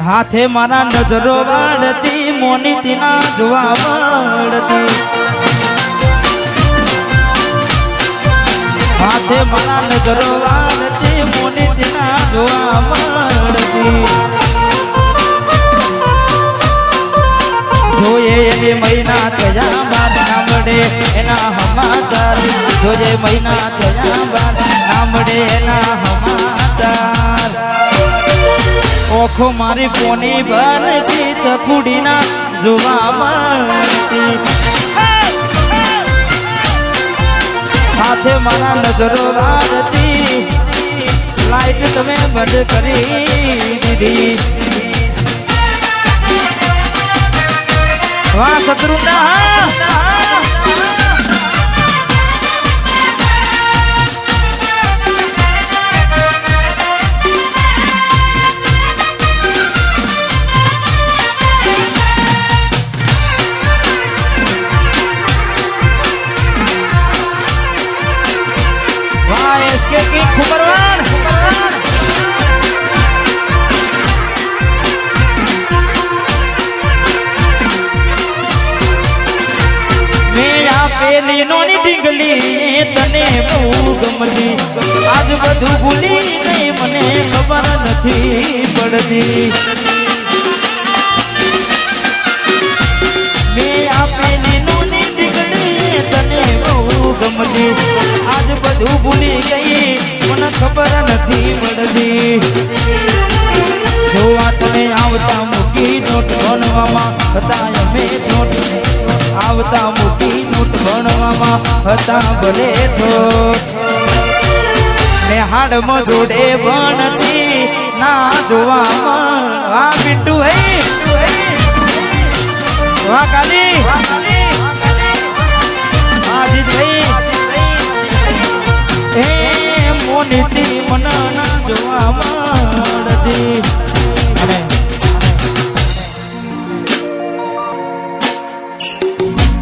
હાથે મારા નજરો વાળતી મોની ના જોવા મળતી હાથે મારા નજરો વાળતી મોની ના જોવા મળતી જોઈએ એવી મહિના થયા બાદ ના મળે એના સમાચાર જોઈએ મહિના થયા બાદ ના મળે એના સમાચાર ઓખો મારી કોની બનતી ચકુડી ના જોવા મળતી સાથે મારા નજરો વાળતી લાઈટ તમે બંધ કરી દીધી વાહ શત્રુના નોની ડીંગલી તને બહુ ગમતી આજ બધું ભૂલી નહીં મને ખબર નથી પડતી મેં આપેલી નોની ડીંગલી તને બહુ ગમતી આજ બધું ભૂલી ગઈ મને ખબર નથી પડતી જોવા તને આવતા મૂકી નોટ ભણવામાં હતા અમે નોટ આવતા મૂકી નોટ ભણવામાં હતા ભલે તો ને હાડમાં જોડે ભણતી ના જોવામાં આ પિન્ટુ હે વાહ કાલી આજી થઈ એ મોનીતી મન ના જોવા મળતી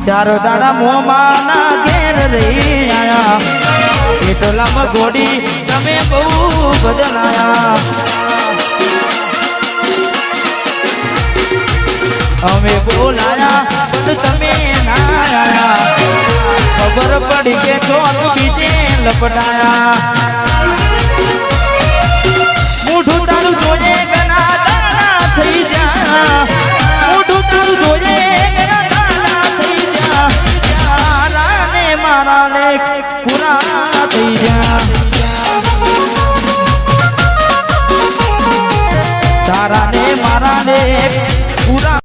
ચારો દાડા મોમાં ના ઘેર રહી આયા એટલામાં ઘોડી તમે બહુ બદલાયા અમે બોલાયા પણ તમે ના આયા ખબર પડી કે ચોન બીજે લપટાયા મૂઠું તારું જોઈએ ગના દાડા થઈ જા મૂઠું તારું જોઈએ મારા લેખ પૂરા થઈ જા તારા ને મારા લેખ પૂરા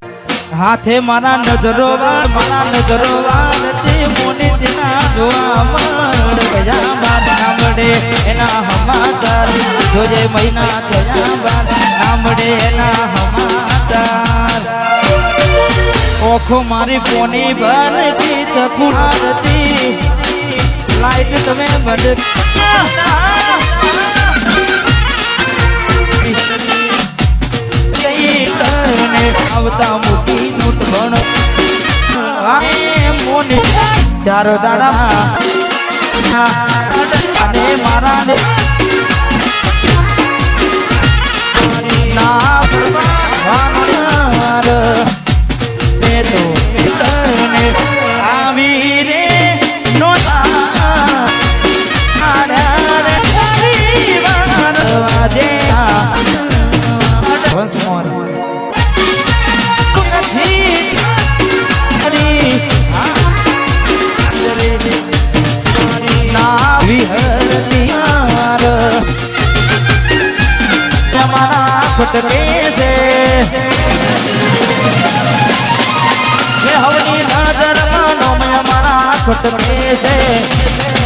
હાથે મારા નજરો વાળતી મોની ના જોવા મળે ગયા બાદ ના મળે એના સમાચાર જોજે મહિના થયા બાદ ના મળે એના સમાચાર ઓખો મારી કોની બનતી ચકુડી લાઈટ તમે બંધ આવતા મૂકી નોટ ભણ મોને ચાર દાડા અને મારા ને ના ભરવા તો આવી રે ખટકે છે હવની નજરમાં નોમય મારા ખટકે છે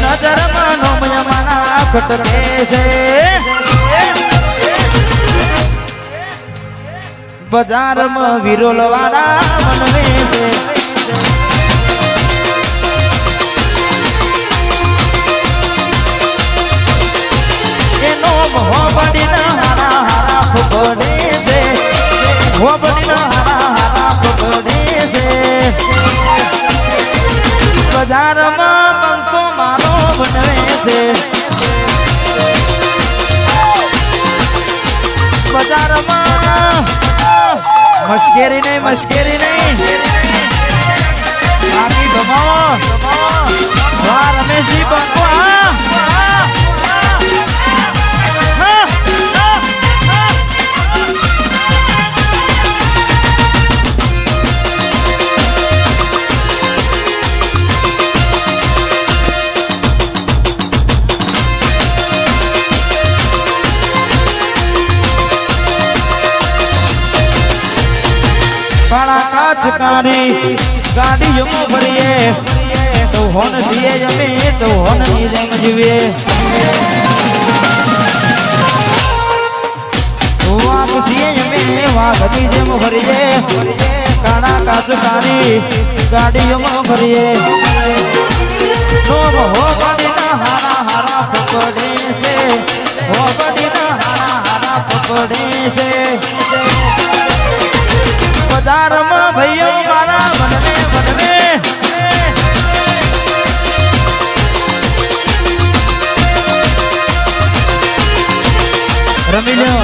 નજરમાં નોમય મારા ખટકે છે બજારમાં વિરોલ વાળા મનવે છે એનો મોહબડી ના હારા હારા ફોડે છે મોહબડી ના હારા હારા ફોડે છે બજારમાં બંકો મારો બનવે છે બજારમાં મશ્કેરી નહીં બાકી ગમાવો વાહ રમેશજી બંકો કાચકારી ગાડીઓ ભરીએ ચૌહોન છીએ જમે ચૌહોન ની જેમ જીવીએ વાઘ છીએ જમે વાઘની જેમ ભરીએ કાળા કાચકારી ગાડીઓ ભરીએ નોમ હો બડીના હારા હારા પકડે છે હો બડીના હારા હારા પકડે છે બજારમાં ભાઈઓ મારા બનને રમી લ્યો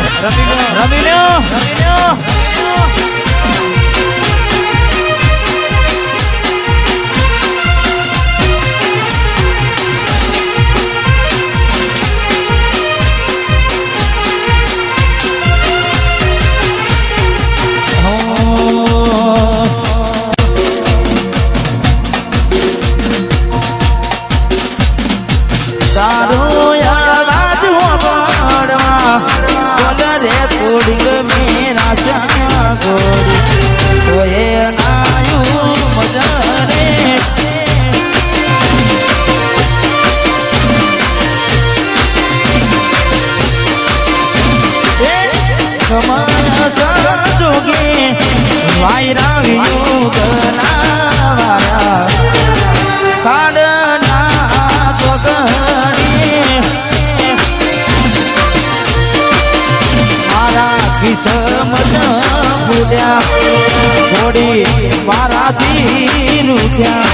થોડી મારાથી રૂઠ્યા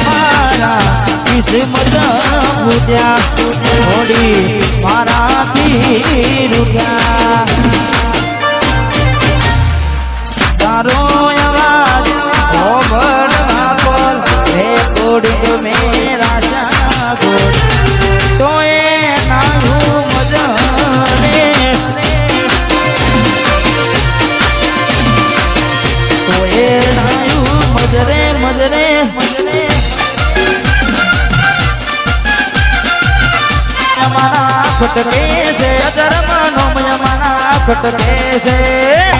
મારા કિસ્મત પૂજ્યા થોડી મારાથી રૂઠ્યા તારો અવાજ ઓભળવા પર હે કોડી મેરા સાગર તો એ નાનું મજને મજરે મારા ખટકે છે ધર્મનો મારા ખટકે છે